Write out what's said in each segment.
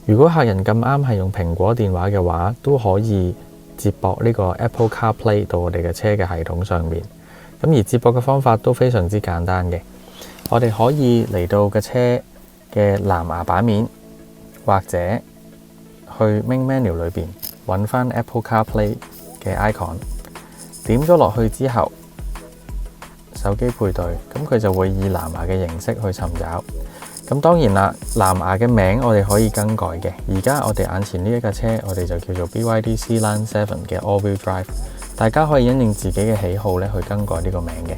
如果客人咁啱係用蘋果電話嘅話，都可以接駁呢個 Apple CarPlay 到我哋嘅車嘅系統上面。咁而接駁嘅方法都非常之簡單嘅。我哋可以嚟到嘅車嘅藍牙版面，或者去 Main Menu 裏邊揾翻 Apple CarPlay 嘅 icon， 點咗落去之後，手機配對，咁佢就會以藍牙嘅形式去尋找。咁當然啦，藍牙嘅名我哋可以更改嘅。而家我哋眼前呢一架車，我哋就叫做 BYD Sealand 7嘅 All-Wheel Drive。大家可以因應自己嘅喜好咧去更改呢個名嘅。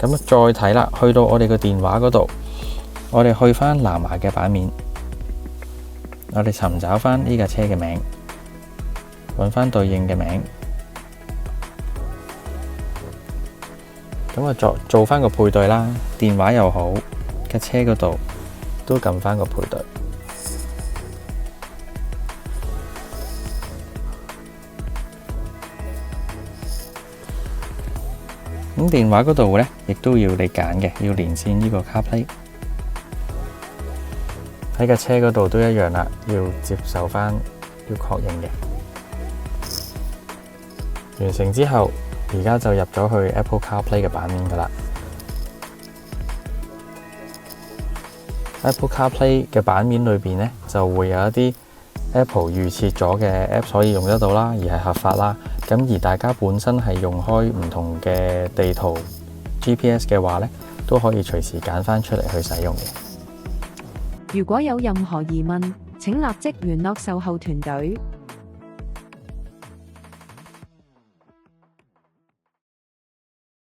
咁再睇啦，去到我哋個電話嗰度，我哋去翻藍牙嘅版面，我哋尋找翻呢架車嘅名，揾翻對應嘅名，咁啊做翻個配對啦。電話又好，架車嗰度都撳翻個配對。咁電話嗰度呢，亦都要你揀嘅，要連線呢個 CarPlay。喺架車嗰度都一樣啦，要接受翻，要確認嘅。完成之後，而家就入咗去 Apple CarPlay 嘅版面噶啦。Apple CarPlay 嘅版面裏邊呢，就會有一啲 Apple 預設咗嘅 App 可以用得到啦，而係合法啦。咁而大家本身係用開唔同嘅地圖 GPS 嘅話呢，都可以隨時揀翻出嚟去使用嘅。如果有任何疑問，請立即聯絡售後團隊。